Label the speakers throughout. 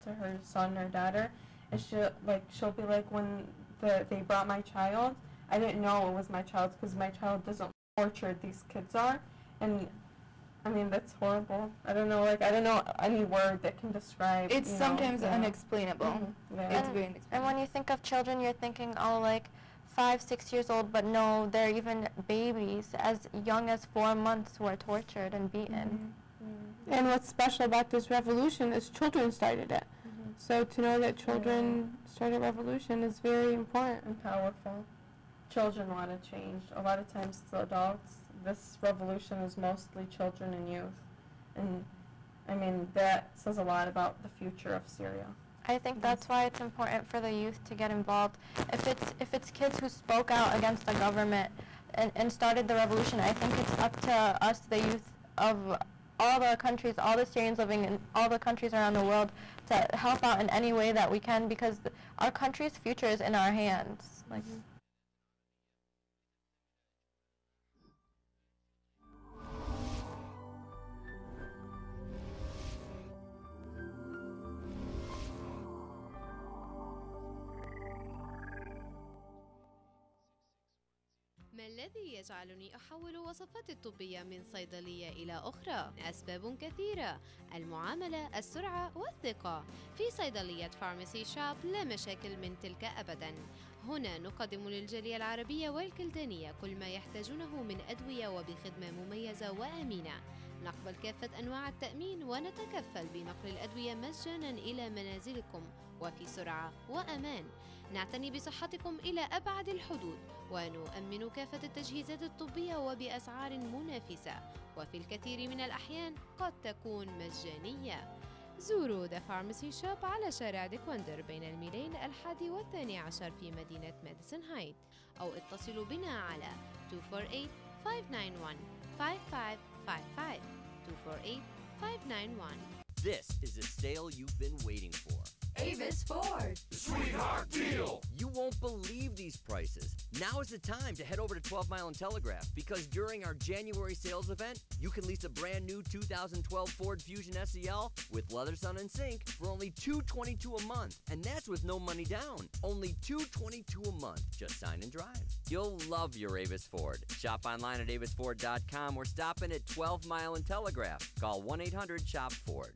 Speaker 1: to her son or daughter, and she'll be like, when they brought my child, I didn't know it was my child because my child doesn't torture these kids are, and I mean that's horrible. I don't know any word that can describe.
Speaker 2: It's sometimes unexplainable.
Speaker 1: Mm-hmm.
Speaker 2: It's very unexplainable.
Speaker 3: And when you think of children, you're thinking, oh, like 5, 6 years old, but no, they're even babies as young as 4 months who are tortured and beaten.
Speaker 4: Mm-hmm. Mm-hmm. And what's special about this revolution is children started it. Mm-hmm. So to know that children started a revolution is very important
Speaker 1: and powerful. Children want to change. A lot of times the adults, this revolution is mostly children and youth. And I mean, that says a lot about the future of Syria.
Speaker 3: I think that's why it's important for the youth to get involved. If it's kids who spoke out against the government and started the revolution, I think it's up to us, the youth of all the countries, all the Syrians living in all the countries around the world, to help out in any way that we can, because our country's future is in our hands. Like.
Speaker 5: ما الذي يجعلني أحول وصفاتي الطبية من صيدلية إلى أخرى؟ أسباب كثيرة: المعاملة، السرعة والثقة. في صيدلية فارماسي شوب لا مشاكل من تلك أبداً. هنا نقدم للجالية العربية والكلدانية كل ما يحتاجونه من أدوية وبخدمة مميزة وآمنة. نقبل كافة أنواع التأمين ونتكفل بنقل الأدوية مجاناً إلى منازلكم وفي سرعة وأمان. نعتني بصحتكم إلى أبعد الحدود ونؤمن كافة التجهيزات الطبية وبأسعار منافسة، وفي الكثير من الأحيان قد تكون مجانية. زوروا The Pharmacy Shop على شارع ديكوندر بين الميلين 11 في مدينة ماديسون هايت، أو اتصلوا بنا على 248-591-5555 248-591.
Speaker 6: This is a sale you've been waiting for.
Speaker 7: Avis Ford.
Speaker 6: Sweetheart deal! You won't believe these prices. Now is the time to head over to 12 Mile and Telegraph, because during our January sales event, you can lease a brand new 2012 Ford Fusion SEL with leather sun and sink for only $222 a month. And that's with no money down. Only $222 a month. Just sign and drive. You'll love your Avis Ford. Shop online at avisford.com or stop in at 12 Mile and Telegraph. Call 1-800-SHOP-FORD.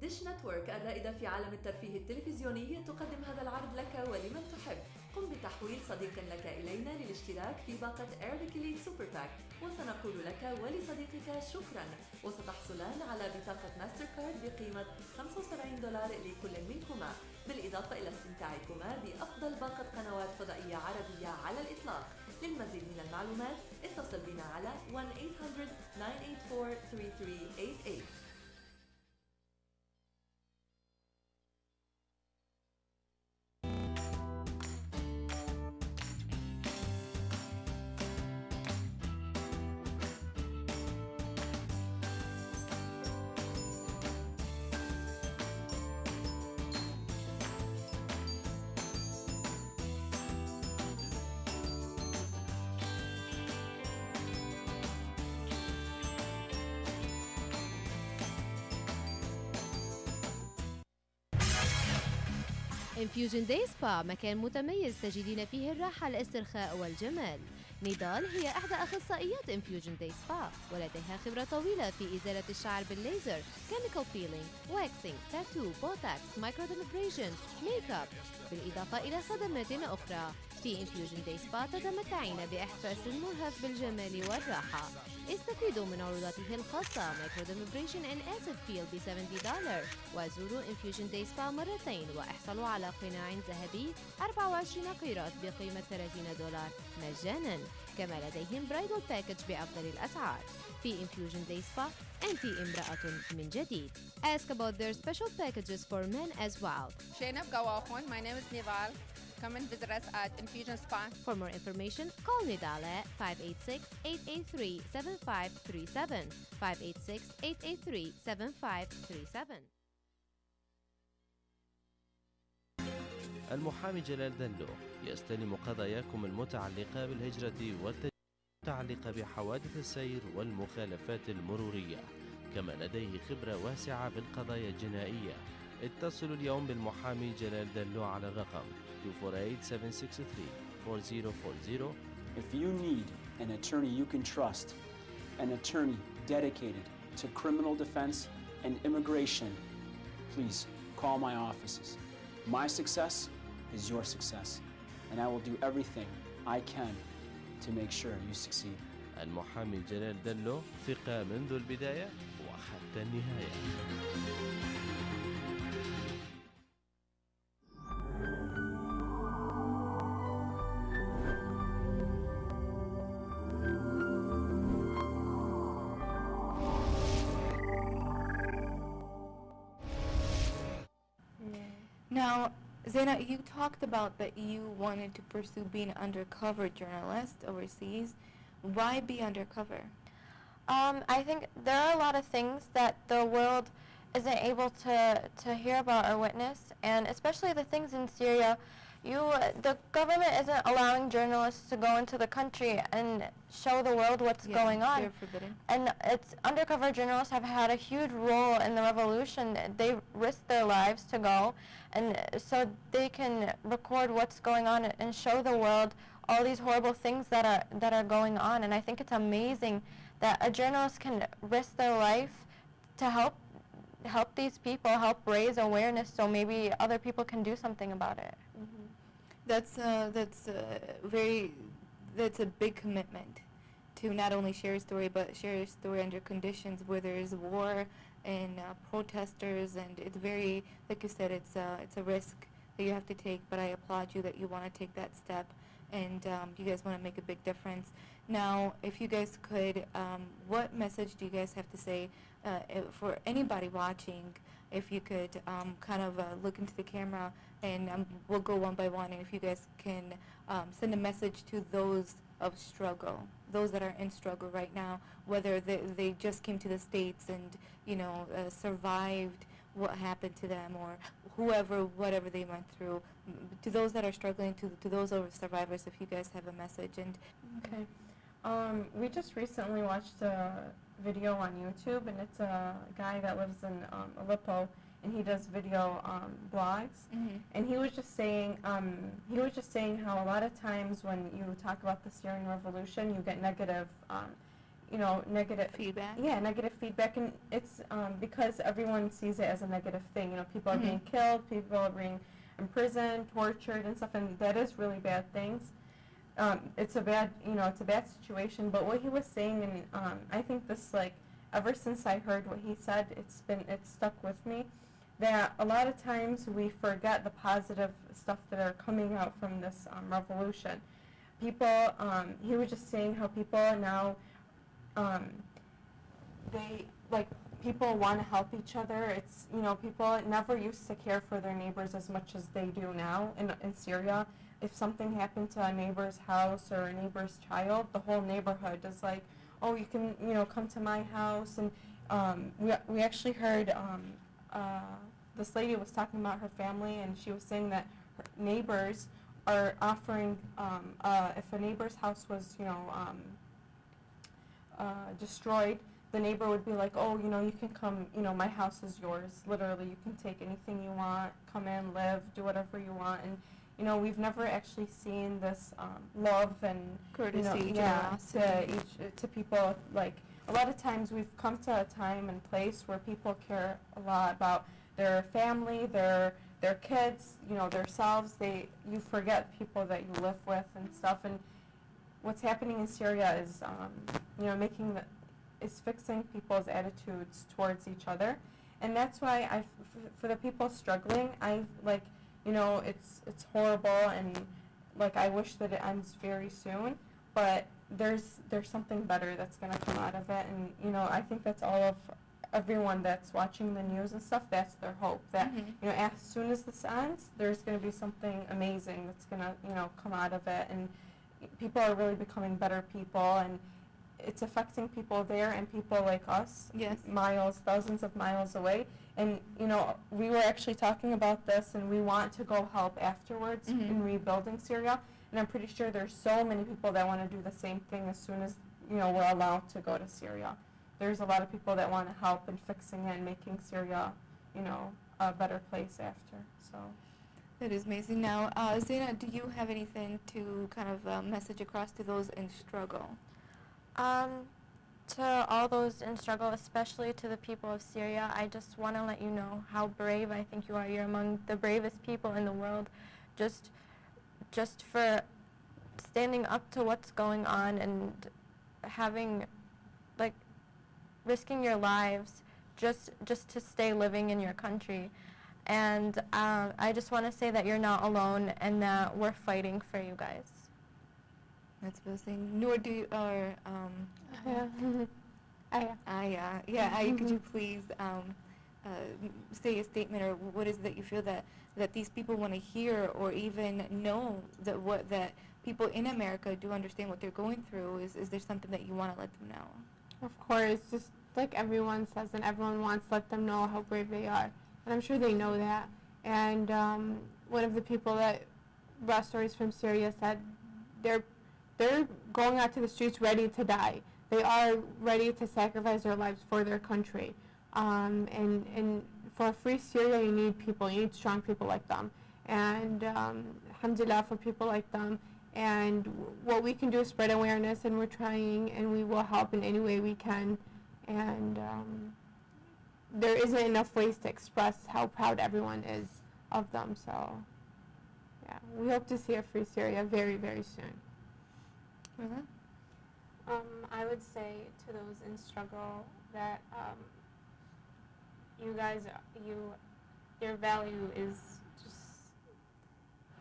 Speaker 7: ديش نتورك الرائدة في عالم الترفيه التلفزيوني تقدم هذا العرض لك ولمن تحب. قم بتحويل صديق لك إلينا للاشتراك في باقة إيربك إليت سوبر باك، وسنقول لك ولصديقك شكرا، وستحصلان على بطاقة ماستر كارد بقيمة $75 لكل منكما، بالإضافة إلى استمتاعكما بأفضل باقة قنوات فضائية عربية على الإطلاق. للمزيد من المعلومات اتصل بنا على 1-800-984-3388.
Speaker 5: Infusion Day Spa مكان متميز تجدين فيه الراحة، الاسترخاء والجمال. نضال هي إحدى أخصائيات Infusion Day Spa، ولديها خبرة طويلة في إزالة الشعر بالليزر، chemical peeling، waxing، tattoo، botox، microdermabrasion، ميك اب، بالإضافة إلى خدمات أخرى. في Infusion Day Spa تتمتعين بإحساس مرهف بالجمال والراحة. استفيدوا من عروضاته الخاصة microdermabrasion and acid peel ب $70، وزوروا Infusion Day Spa مرتين واحصلوا على قناع ذهبي 24 قيراط بقيمة $30 مجانا. كما لديهم برايدل باكج بأفضل الأسعار. في Infusion Day Spa أنت امرأة من جديد. Ask about their special packages for men as well.
Speaker 8: Shainab Gawahon, my name is Nival. Come and visit us at Infusion Spa.
Speaker 5: For more information, call Nidal at 586-883-7537 586-883-7537.
Speaker 9: المحامي جلال دلو يستلم قضاياكم المتعلقة بالهجرة والمتعلقة بحوادث السير والمخالفات المرورية، كما لديه خبرة واسعة بالقضايا الجنائية اتصلوا اليوم بالمحامي جلال دلو على الرقم 248-763-4040.
Speaker 10: If you need an attorney you can trust, an attorney dedicated to criminal defense and immigration, please call my offices. My success is your success, and I will do everything I can to make sure you succeed.
Speaker 9: المحامي جلال دلو، ثقة منذ البداية وحتى النهاية.
Speaker 2: Now, Zaina, you talked about that you wanted to pursue being an undercover journalist overseas. Why be undercover?
Speaker 3: I think there are a lot of things that the world isn't able to hear about or witness, and especially the things in Syria. The government isn't allowing journalists to go into the country and show the world what's going on.
Speaker 2: They're forbidden.
Speaker 3: And undercover journalists have had a huge role in the revolution. They risk their lives to go, and so they can record what's going on and show the world all these horrible things that are going on. And I think it's amazing that a journalist can risk their life to help these people, help raise awareness, so maybe other people can do something about it.
Speaker 2: Mm-hmm. That's a big commitment to not only share a story, but share a story under conditions where there is war and protesters, and it's very, like you said, it's a risk that you have to take. But I applaud you that you want to take that step, and you guys want to make a big difference. Now, if you guys could, what message do you guys have to say for anybody watching? If you could kind of look into the camera, and we'll go one by one, and if you guys can send a message to those of struggle, those that are in struggle right now, whether they just came to the States and, survived what happened to them, or whatever they went through, to those that are struggling, to those survivors, if you guys have a message. And
Speaker 1: Okay. We just recently watched a video on YouTube, and it's a guy that lives in Aleppo, and he does video blogs.
Speaker 2: Mm-hmm.
Speaker 1: And he was just saying how a lot of times when you talk about the Syrian revolution, you get negative
Speaker 2: feedback.
Speaker 1: Yeah, negative feedback, and it's because everyone sees it as a negative thing. People are being killed, people are being imprisoned, tortured, and stuff, and that is really bad things. It's a bad situation. But what he was saying, and I think this, ever since I heard what he said, it's stuck with me. That a lot of times we forget the positive stuff that are coming out from this revolution. People, he was just saying how people now, people want to help each other. It's, people never used to care for their neighbors as much as they do now in Syria. If something happened to a neighbor's house or a neighbor's child, the whole neighborhood is like, oh, you can, come to my house. And we actually heard this lady was talking about her family, and she was saying that her neighbors are offering, if a neighbor's house was, destroyed, the neighbor would be like, oh, you can come, my house is yours. Literally, you can take anything you want, come in, live, do whatever you want. And we've never actually seen this love and
Speaker 2: courtesy,
Speaker 1: to people. Like, a lot of times we've come to a time and place where people care a lot about their family, their kids, themselves. You forget people that you live with and stuff. And what's happening in Syria is, is fixing people's attitudes towards each other. And that's why for the people struggling, it's horrible, and I wish that it ends very soon, but there's something better that's going to come out of it. And I think that's all of everyone that's watching the news and stuff. That's their hope, that as soon as this ends, there's going to be something amazing that's going to come out of it, and people are really becoming better people, and it's affecting people there and people like us,
Speaker 2: yes,
Speaker 1: thousands of miles away. And we were actually talking about this, and we want to go help afterwards in rebuilding Syria. And I'm pretty sure there's so many people that want to do the same thing as soon as we're allowed to go to Syria. There's a lot of people that want to help in fixing it and making Syria a better place after. So.
Speaker 2: That is amazing. Now, Zaina, do you have anything to kind of message across to those in struggle?
Speaker 3: To all those in struggle, especially to the people of Syria, I just want to let you know how brave I think you are. You're among the bravest people in the world, just for standing up to what's going on and having, like, risking your lives just to stay living in your country. And I just want to say that you're not alone and that we're fighting for you guys.
Speaker 2: That's the thing. Noor, do you, or could you please say a statement, or what is it that you feel that these people want to hear, or even know that people in America do understand what they're going through? Is there something that you want to let them know?
Speaker 4: Of course, just like everyone says, and everyone wants to let them know how brave they are. And I'm sure they know that. And one of the people that brought stories from Syria said they're going out to the streets ready to die. They are ready to sacrifice their lives for their country. And for a free Syria, you need people. You need strong people like them. And alhamdulillah for people like them. And what we can do is spread awareness, and we're trying, and we will help in any way we can. And there isn't enough ways to express how proud everyone is of them. So, yeah, we hope to see a free Syria very, very soon.
Speaker 1: I would say to those in struggle that you guys, your value is just,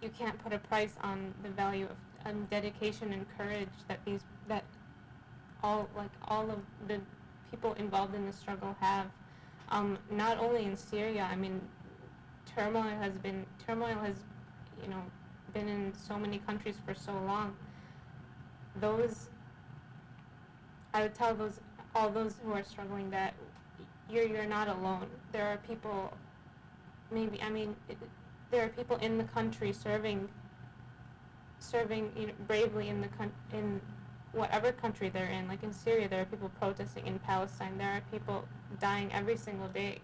Speaker 1: you can't put a price on the value of dedication and courage that all of the people involved in the struggle have. Not only in Syria, I mean, turmoil has been in so many countries for so long. I would tell all those who are struggling that you're not alone. There are people, there are people in the country serving bravely in whatever country they're in. Like in Syria, there are people protesting. In Palestine, there are people dying every single day.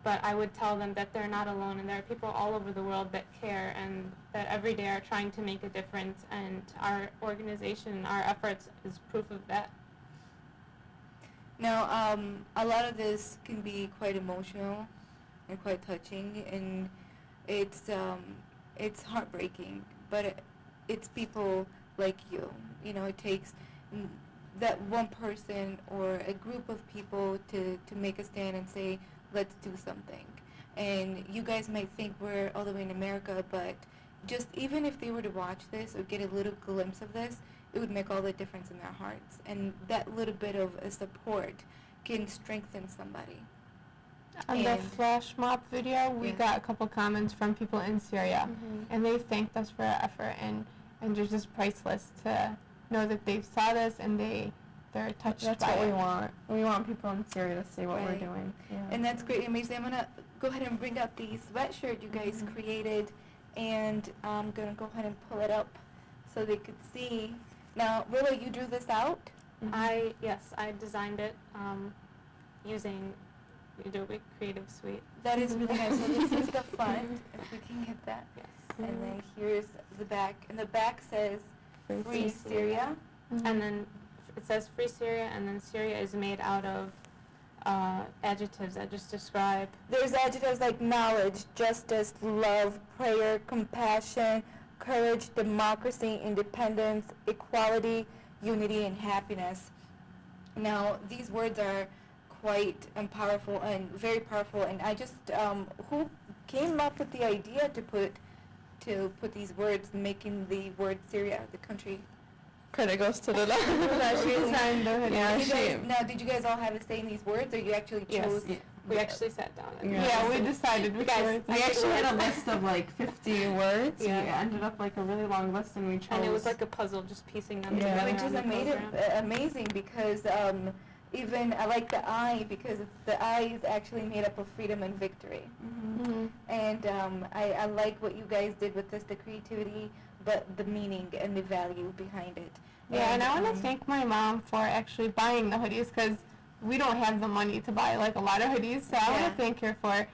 Speaker 1: But I would tell them that they're not alone, and there are people all over the world that care and that every day are trying to make a difference, and our organization, our efforts is proof of that.
Speaker 2: Now, a lot of this can be quite emotional and quite touching, and it's heartbreaking, but it's people like you. You know, it takes that one person or a group of people to make a stand and say, let's do something. And you guys might think we're all the way in America, but just even if they were to watch this or get a little glimpse of this, it would make all the difference in their hearts. And that little bit of support can strengthen somebody.
Speaker 4: On the flash mob video, we got a couple comments from people in Syria, and they thanked us for our effort, and they're just priceless to know that they saw this and they're touched by it.
Speaker 1: That's what we want. We want people in Syria to see what we're doing. Yeah.
Speaker 2: And that's great, amazing. I'm going to go ahead and bring out the sweatshirt you guys created, and I'm going to go ahead and pull it up so they could see. Now, Willa, you drew this out?
Speaker 1: Yes, I designed it using Adobe Creative Suite.
Speaker 2: That is really nice. So this is the front, if we can get that. Yes. And then here's the back. And the back says Free Syria.
Speaker 1: And then it says Free Syria, and then Syria is made out of adjectives that just describe.
Speaker 2: There's adjectives like knowledge, justice, love, prayer, compassion, courage, democracy, independence, equality, unity, and happiness. Now, these words are quite powerful and very powerful, and I just, who came up with the idea to put these words, making the word Syria, the country?
Speaker 1: Credit goes to the left.
Speaker 2: Now, did you guys all have a say in these words, or you actually chose?
Speaker 1: Yes. We actually sat down.
Speaker 4: And we decided.
Speaker 1: We actually had a list of like 50 words. Yeah. We ended up like a really long list, and we chose. And it was like a puzzle, just piecing them together.
Speaker 2: Which is amazing because even I like the I, because the I is actually made up of freedom and victory. And I like what you guys did with this, the creativity, but the meaning and the value behind it.
Speaker 4: Yeah, and I want to thank my mom for actually buying the hoodies, because we don't have the money to buy like a lot of hoodies, so I want
Speaker 2: Yeah.
Speaker 4: to thank her for